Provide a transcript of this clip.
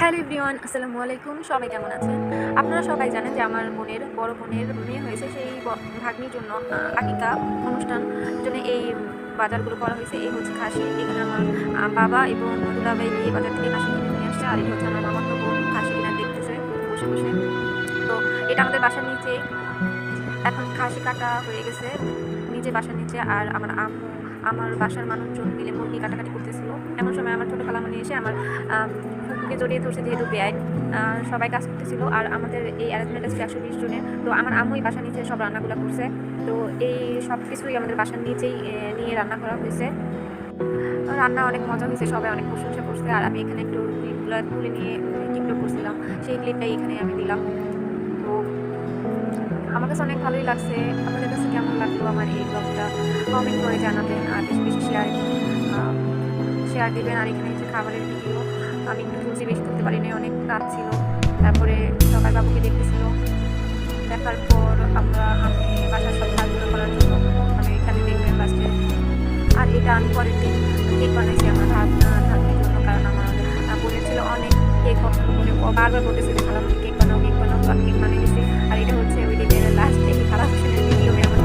Hello everyone, আসসালামু আলাইকুম। সবাই কেমন আছেন? আপনারা সবাই জানেন যে আমার বড় বোনের মেয়ে হয়েছে। সেই ভাগ্নির জন্য আকিকা অনুষ্ঠান জন্য এই বাজারগুলো করা হয়েছে। এই হচ্ছে খাসি। এখানে আমার বাবা এবং দুলাভাই গিয়ে বাজার থেকে খাসি কিনে নিয়ে আসছে। আর এই হচ্ছে আমার মামাতো বোন খাসি কিনা দেখতেছে বসে বসে। তো এটা আমাদের বাসার নিচেই। এখন খাসি কাটা হয়ে গেছে নিচে, বাসার নিচে। আর আমার বাসার মানুষজন মিলে মুরগি কাটাকাটি করতেছিল। এমন সময় আমার ছোটো খালামণি এসে আমার ফুপুকে জড়িয়ে ধরছে, যেহেতু বেআইন সবাই কাজ করতেছিল। আর আমাদের এই অ্যারেঞ্জমেন্ট আছে 120 জনের। তো আমার আম্মুই বাসার নিচে সব রান্নাগুলো করছে। তো এই সব কিছুই আমাদের বাসার নিচেই নিয়ে রান্না করা হয়েছে। রান্না অনেক মজা হয়েছে, সবাই অনেক প্রশংসা করছে। আর আমি এখানে একটু ক্লিপগুলো তুলে নিয়ে টিকটক করছিলাম, সেই ক্লিপটাই এখানে আমি দিলাম। তো আমার কাছে অনেক ভালোই লাগছে। আপনাদের কাছে কেমন লাগলো আমার এই ব্লগটা কমেন্ট করে জানাবেন। আর বেশি বেশি শেয়ার দিবেন। আর এখানে যে খাবারের ভিডিও আমি একটু তুলছি, বেশি করতে পারিনি, অনেক রাত ছিল। তারপরে সবাই বাবুকে দেখতেছিল। দেখার পর আমি বাসার সব কাজগুলো করার জন্য আমি এখানে দেখবেন লাস্টে। আর এটা আমি পরের দিন কেক বানাইছি আমার ভাগ্নির জন্য, কারণ আমার বোনের ছিল অনেক কেক পছন্দ করে। ও বারবার বলতেছে যে খালামণি কেক বানাও, কেক বানাও। তো আমি কেক বানিয়ে দিচ্ছি। আর এটা হচ্ছে ওই দিনের লাস্ট থেকে খালাম ভিডিও আমি আমার